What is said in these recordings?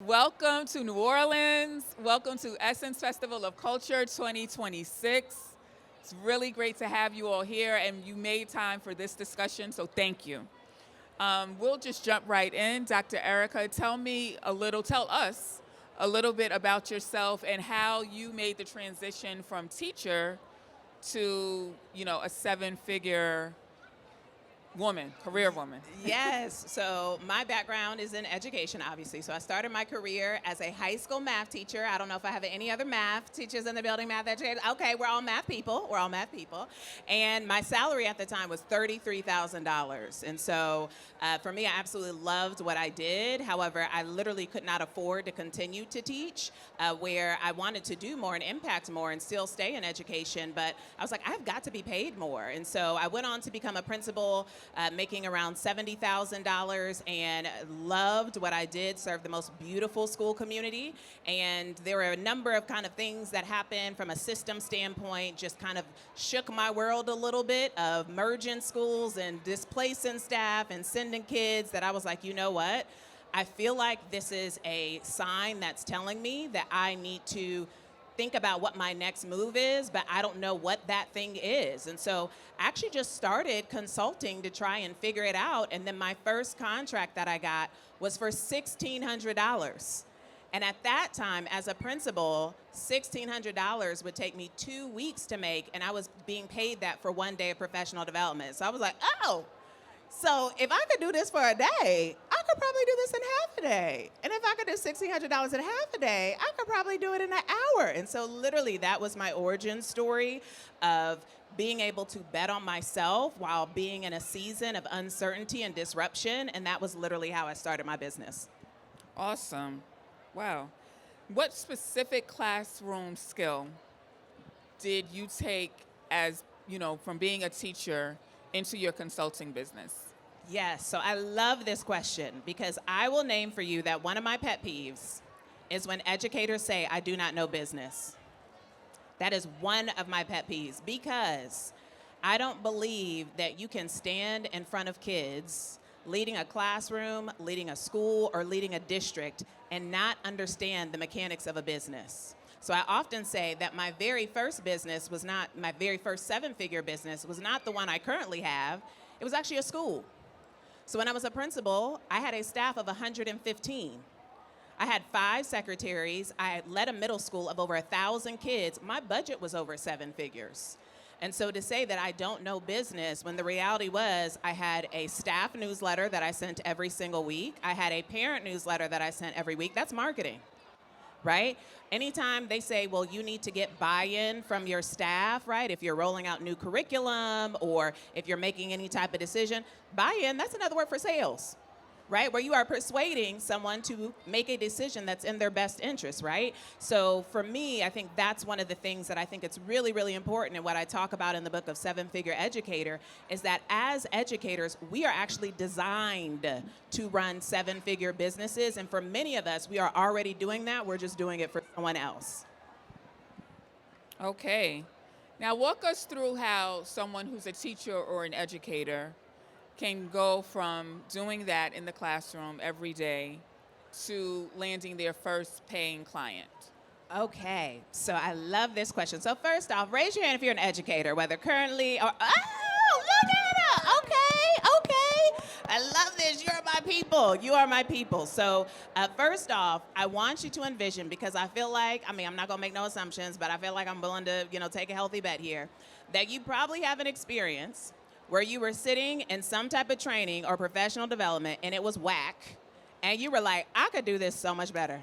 Welcome to New Orleans. Welcome to Essence Festival of Culture 2026. It's really great to have you all here, and you made time for this discussion, so thank you. We'll just jump right in. Dr. Erica, tell us a little bit about yourself and how you made the transition from teacher to, a seven-figure woman, career woman. Yes. So my background is in education, obviously. So I started my career as a high school math teacher. I don't know if I have any other math teachers in the building, math educators. Okay, we're all math people. We're all math people. And my salary at the time was $33,000. And so for me, I absolutely loved what I did. However, I literally could not afford to continue to teach where I wanted to do more and impact more and still stay in education. But I was like, I've got to be paid more. And so I went on to become a principal, making around $70,000, and loved what I did, served the most beautiful school community. And there were a number of kind of things that happened from a system standpoint, just kind of shook my world a little bit, of merging schools and displacing staff and sending kids, that I was like, you know what? I feel like this is a sign that's telling me that I need to think about what my next move is, but I don't know what that thing is. And so I actually just started consulting to try and figure it out. And then my first contract that I got was for $1,600. And at that time, as a principal, $1,600 would take me 2 weeks to make, and I was being paid that for 1 day of professional development. So I was like, oh, so if I could do this for a day, I could probably do this in half a day. And if I could do $1,600 in half a day, I could probably do it in an hour. And so literally that was my origin story of being able to bet on myself while being in a season of uncertainty and disruption. And that was literally how I started my business. Awesome. Wow. What specific classroom skill did you take from being a teacher into your consulting business? Yes, so I love this question because I will name for you that one of my pet peeves is when educators say, I do not know business. That is one of my pet peeves because I don't believe that you can stand in front of kids leading a classroom, leading a school, or leading a district and not understand the mechanics of a business. So I often say that my very first business was not, my very first seven-figure business was not the one I currently have. It was actually a school. So when I was a principal, I had a staff of 115. I had 5 secretaries. I led a middle school of over 1,000 kids. My budget was over 7 figures. And so to say that I don't know business, when the reality was I had a staff newsletter that I sent every single week. I had a parent newsletter that I sent every week. That's marketing, right? Anytime they say, well, you need to get buy-in from your staff, right? If you're rolling out new curriculum or if you're making any type of decision, buy-in, that's another word for sales, right? Where you are persuading someone to make a decision that's in their best interest, right? So for me, I think that's one of the things that I think it's really, really important. And what I talk about in the book of Seven Figure Educator is that as educators, we are actually designed to run seven-figure businesses. And for many of us, we are already doing that. We're just doing it for someone else. Okay. Now walk us through how someone who's a teacher or an educator can go from doing that in the classroom every day to landing their first paying client. Okay, so I love this question. So first off, raise your hand if you're an educator, whether currently or, oh, look at her. Okay. I love this. You're my people. You are my people. So first off, I want you to envision, because I feel like, I'm not going to make no assumptions, but I feel like I'm willing to, take a healthy bet here, that you probably have an experience where you were sitting in some type of training or professional development and it was whack, and you were like, I could do this so much better.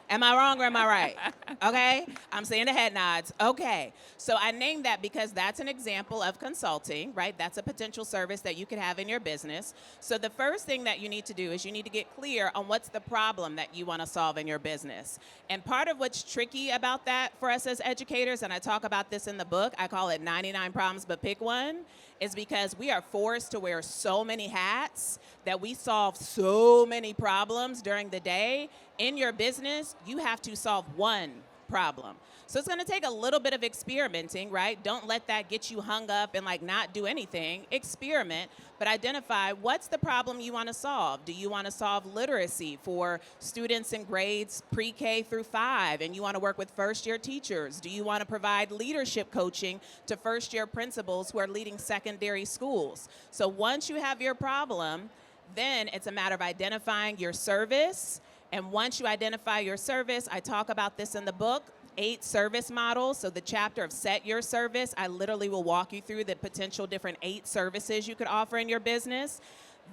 Am I wrong or am I right? Okay, I'm seeing the head nods. Okay, so I named that because that's an example of consulting, right? That's a potential service that you could have in your business. So the first thing that you need to do is you need to get clear on what's the problem that you want to solve in your business. And part of what's tricky about that for us as educators, and I talk about this in the book, I call it 99 problems but pick one, is because we are forced to wear so many hats that we solve so many problems during the day. In your business, you have to solve one problem. So it's going to take a little bit of experimenting, right? Don't let that get you hung up and like not do anything. Experiment, but identify what's the problem you want to solve. Do you want to solve literacy for students in grades pre-K through 5 and you want to work with first-year teachers? Do you want to provide leadership coaching to first-year principals who are leading secondary schools? So once you have your problem, then it's a matter of identifying your service. And once you identify your service, I talk about this in the book, 8 service models. So the chapter of Set Your Service, I literally will walk you through the potential different 8 services you could offer in your business.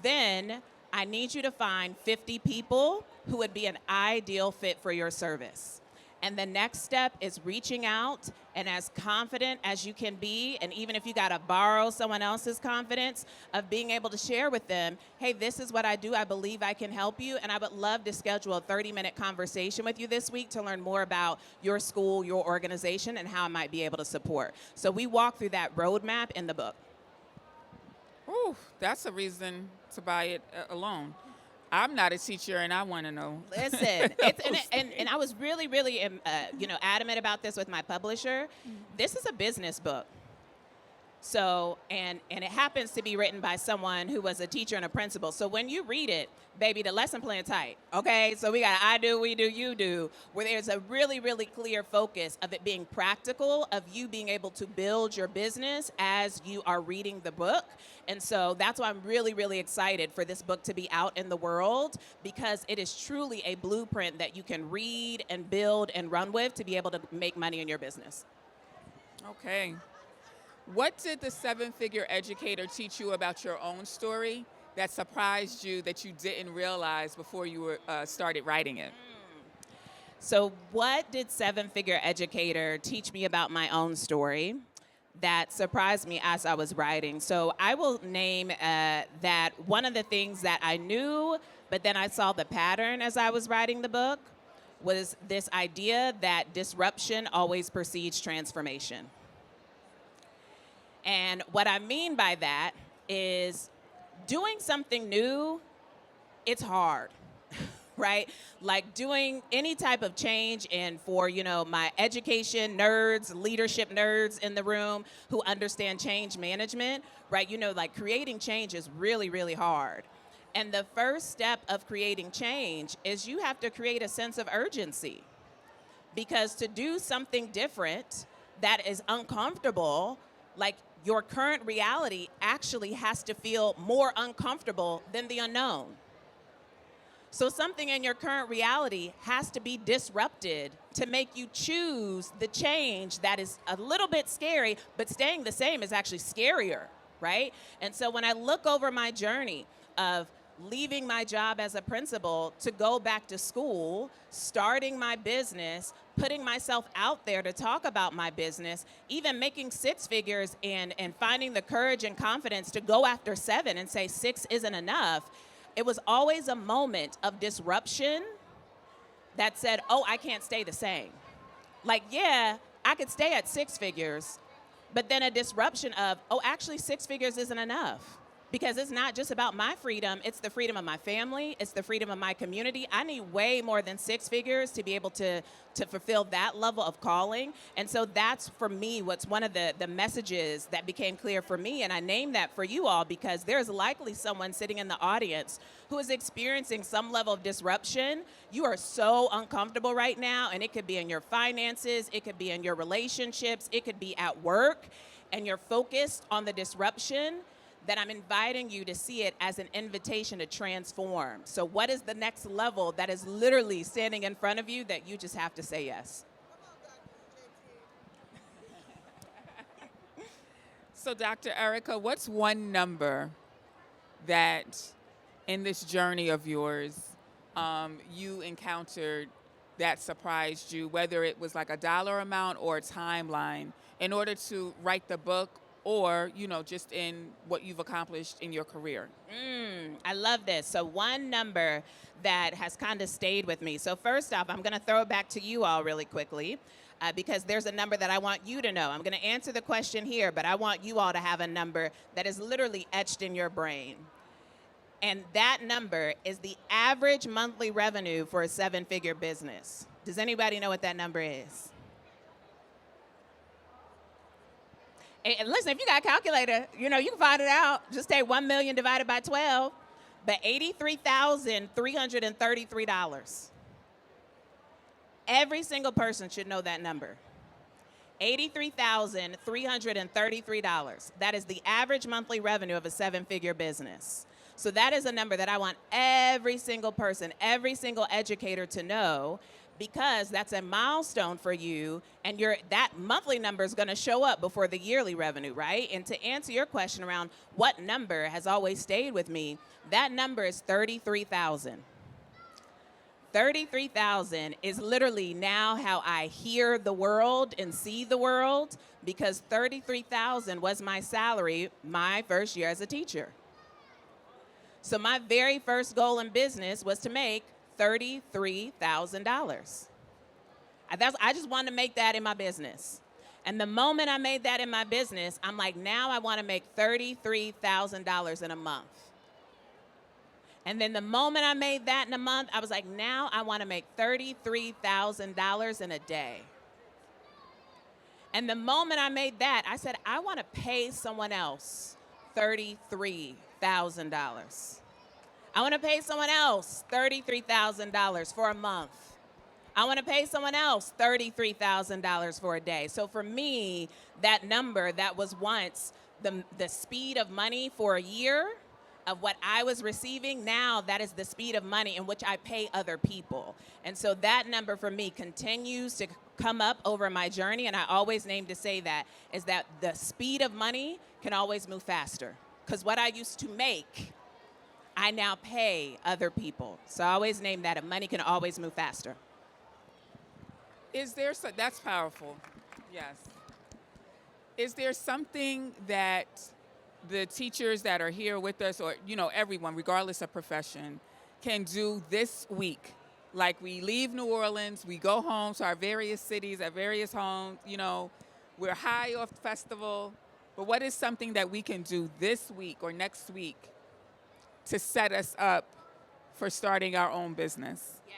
Then I need you to find 50 people who would be an ideal fit for your service. And the next step is reaching out and as confident as you can be, and even if you got to borrow someone else's confidence, of being able to share with them, hey, this is what I do. I believe I can help you. And I would love to schedule a 30-minute conversation with you this week to learn more about your school, your organization, and how I might be able to support. So we walk through that roadmap in the book. Ooh, that's a reason to buy it alone. I'm not a teacher, and I want to know. Listen, and I was really, really, adamant about this with my publisher. This is a business book. So, and it happens to be written by someone who was a teacher and a principal. So when you read it, baby, the lesson plan tight, okay? So we got I do, we do, you do, where there's a really, really clear focus of it being practical, of you being able to build your business as you are reading the book. And so that's why I'm really, really excited for this book to be out in the world, because it is truly a blueprint that you can read and build and run with to be able to make money in your business. Okay. What did the 7-figure educator teach you about your own story that surprised you that you didn't realize before you started writing it? So what did 7-figure educator teach me about my own story that surprised me as I was writing? So I will name that one of the things that I knew, but then I saw the pattern as I was writing the book, was this idea that disruption always precedes transformation. And what I mean by that is doing something new, it's hard, right? Like doing any type of change, and for, my education nerds, leadership nerds in the room who understand change management, right? Like creating change is really, really hard. And the first step of creating change is you have to create a sense of urgency. Because to do something different that is uncomfortable, like your current reality actually has to feel more uncomfortable than the unknown. So something in your current reality has to be disrupted to make you choose the change that is a little bit scary, but staying the same is actually scarier, right? And so when I look over my journey of leaving my job as a principal to go back to school, starting my business, putting myself out there to talk about my business, even making 6 figures and finding the courage and confidence to go after 7 and say 6 isn't enough, it was always a moment of disruption that said, oh, I can't stay the same. Like, yeah, I could stay at 6 figures, but then a disruption of, oh, actually 6 figures isn't enough. Because it's not just about my freedom, it's the freedom of my family, it's the freedom of my community. I need way more than 6 figures to be able to fulfill that level of calling. And so that's, for me, what's one of the messages that became clear for me. And I named that for you all because there's likely someone sitting in the audience who is experiencing some level of disruption. You are so uncomfortable right now, and it could be in your finances, it could be in your relationships, it could be at work, and you're focused on the disruption. That I'm inviting you to see it as an invitation to transform. So what is the next level that is literally standing in front of you that you just have to say yes? So Dr. Erica, what's one number that in this journey of yours you encountered that surprised you, whether it was like a dollar amount or a timeline, in order to write the book, or, just in what you've accomplished in your career? I love this. So one number that has kind of stayed with me. So first off, I'm going to throw it back to you all really quickly because there's a number that I want you to know. I'm going to answer the question here, but I want you all to have a number that is literally etched in your brain. And that number is the average monthly revenue for a 7-figure business. Does anybody know what that number is? And listen, if you got a calculator, you can find it out. Just take 1 million divided by 12, but $83,333. Every single person should know that number. $83,333. That is the average monthly revenue of a 7-figure business. So that is a number that I want every single person, every single educator to know, because that's a milestone for you, and that monthly number is going to show up before the yearly revenue, right? And to answer your question around what number has always stayed with me, that number is 33,000. 33,000 is literally now how I hear the world and see the world, because 33,000 was my salary my first year as a teacher. So my very first goal in business was to make $33,000. I just wanted to make that in my business. And the moment I made that in my business, I'm like, now I want to make $33,000 in a month. And then the moment I made that in a month, I was like, now I want to make $33,000 in a day. And the moment I made that, I said, I want to pay someone else $33,000. I want to pay someone else $33,000 for a month. I want to pay someone else $33,000 for a day. So for me, that number that was once the speed of money for a year of what I was receiving, now that is the speed of money in which I pay other people. And so that number for me continues to come up over my journey, and I always name to say that, is that the speed of money can always move faster. Because what I used to make, I now pay other people. So I always name that, money can always move faster. That's powerful, yes. Is there something that the teachers that are here with us, or everyone, regardless of profession, can do this week? Like, we leave New Orleans, we go home to our various cities, our various homes, we're high off the festival, but what is something that we can do this week or next week to set us up for starting our own business? Yes.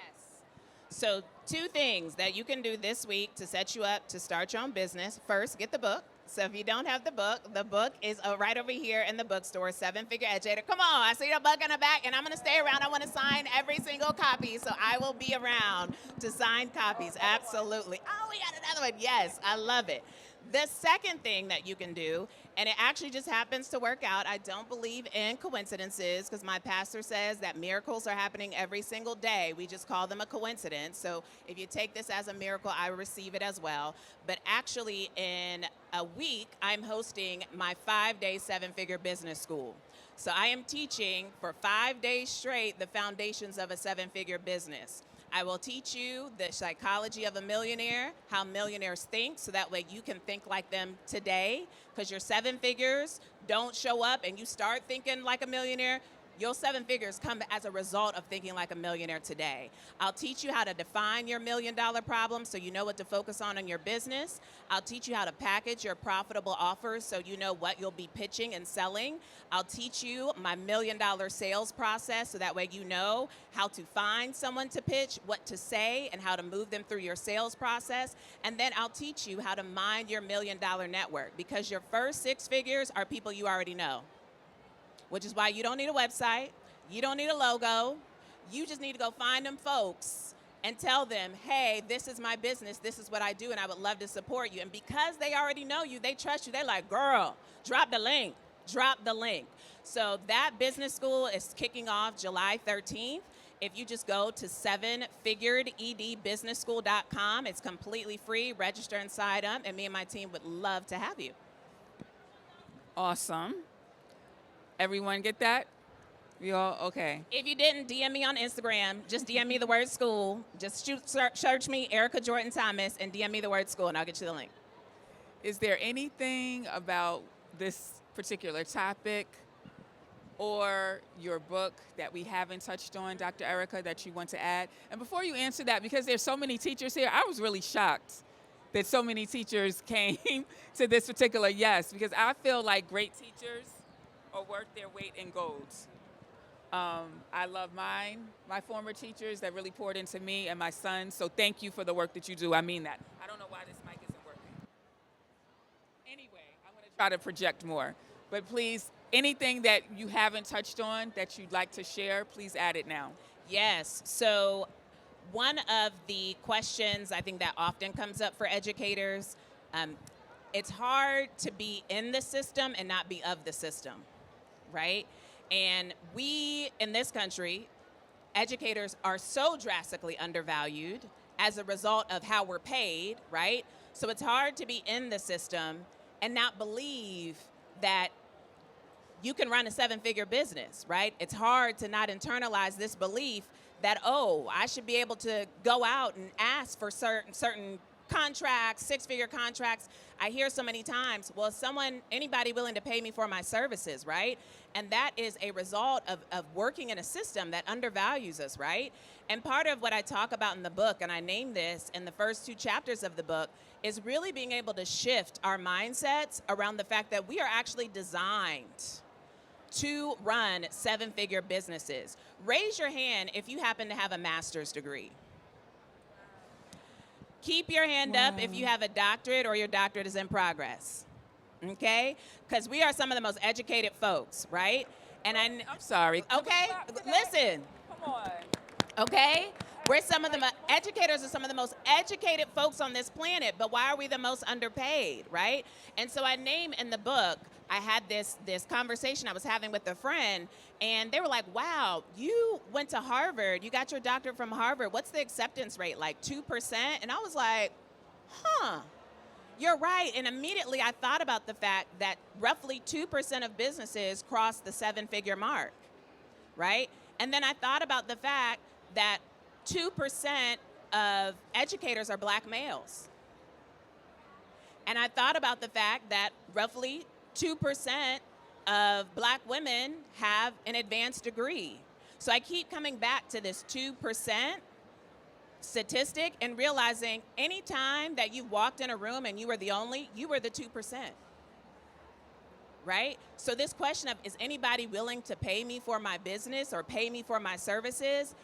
So 2 things that you can do this week to set you up to start your own business. First, get the book. So if you don't have the book is right over here in the bookstore, 7-Figure Educator. Come on, I see the book in the back, and I'm going to stay around. I want to sign every single copy, so I will be around to sign copies. Absolutely. Oh, we got another one. Yes, I love it. The second thing that you can do, and it actually just happens to work out, I don't believe in coincidences, because my pastor says that miracles are happening every single day. We just call them a coincidence. So if you take this as a miracle, I receive it as well. But actually, in a week, I'm hosting my 5-day 7-figure business school. So I am teaching for 5 days straight the foundations of a 7-figure business. I will teach you the psychology of a millionaire, how millionaires think, so that way you can think like them today. Because your 7 figures don't show up and you start thinking like a millionaire, your 7 figures come as a result of thinking like a millionaire today. I'll teach you how to define your $1 million problem so you know what to focus on in your business. I'll teach you how to package your profitable offers so you know what you'll be pitching and selling. I'll teach you my $1 million sales process so that way you know how to find someone to pitch, what to say, and how to move them through your sales process. And then I'll teach you how to mind your $1 million network, because your first 6 figures are people you already know. Which is why you don't need a website, you don't need a logo, you just need to go find them folks and tell them, hey, this is my business, this is what I do, and I would love to support you. And because they already know you, they trust you, they're like, girl, drop the link. So that business school is kicking off July 13th. If you just go to 7figurededbusinessschool.com, it's completely free, register and sign up, and me and my team would love to have you. Awesome. Everyone get that? We all okay? If you didn't, DM me on Instagram. Just DM me the word school. Just search me, Erica Jordan Thomas, and DM me the word school, and I'll get you the link. Is there anything about this particular topic or your book that we haven't touched on, Dr. Erica, that you want to add? And before you answer that, because there's so many teachers here, I was really shocked that so many teachers came to this particular yes, because I feel like great teachers are worth their weight in gold. I love my former teachers that really poured into me and my son. So thank you for the work that you do. I mean that. I don't know why this mic isn't working. Anyway, I'm going to try to project more. But please, anything that you haven't touched on that you'd like to share, please add it now. Yes. So one of the questions I think that often comes up for educators, it's hard to be in the system and not be of the system, right? And we in this country, educators are so drastically undervalued as a result of how we're paid, right? So it's hard to be in the system and not believe that you can run a seven-figure business, right? It's hard to not internalize this belief that, oh, I should be able to go out and ask for certain contracts, six-figure contracts. I hear so many times, well, anybody willing to pay me for my services, right? And that is a result of working in a system that undervalues us, right? And part of what I talk about in the book, and I name this in the first 2 chapters of the book, is really being able to shift our mindsets around the fact that we are actually designed to run seven-figure businesses. Raise your hand if you happen to have a master's degree. Keep your hand up if you have a doctorate or your doctorate is in progress, okay? Because we are some of the most educated folks, right? And I'm sorry. Okay, listen. Come on. Okay? We're some of the educators are some of the most educated folks on this planet, but why are we the most underpaid, right? And so I name in the book, I had this conversation I was having with a friend, and they were like, wow, you went to Harvard, you got your doctorate from Harvard, what's the acceptance rate, like 2%? And I was like, huh, you're right. And immediately I thought about the fact that roughly 2% of businesses cross the seven-figure mark, right? And then I thought about the fact that 2% of educators are black males. And I thought about the fact that roughly 2% of black women have an advanced degree. So I keep coming back to this 2% statistic and realizing anytime that you walked in a room and you were the 2%. Right? So this question of, is anybody willing to pay me for my business or pay me for my services?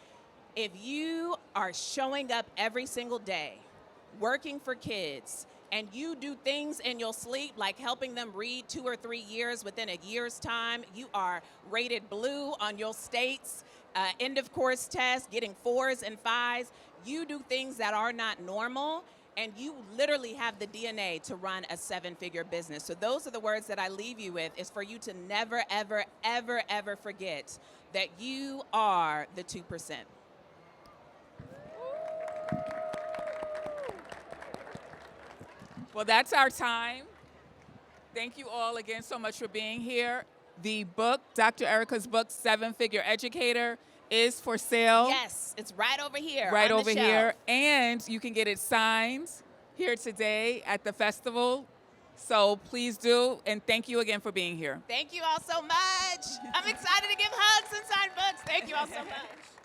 If you are showing up every single day, working for kids, and you do things in your sleep like helping them read 2 or 3 years within a year's time, you are rated blue on your state's end of course test, getting 4s and 5s, you do things that are not normal, and you literally have the DNA to run a seven-figure business. So those are the words that I leave you with, is for you to never, ever, ever, ever forget that you are the 2%. Well, that's our time. Thank you all again so much for being here. The book, Dr. Erica's book, Seven-Figure Educator, is for sale. Yes, it's right over here. Right on over the here. shelf. And you can get it signed here today at the festival. So please do. And thank you again for being here. Thank you all so much. I'm excited to give hugs and sign books. Thank you all so much.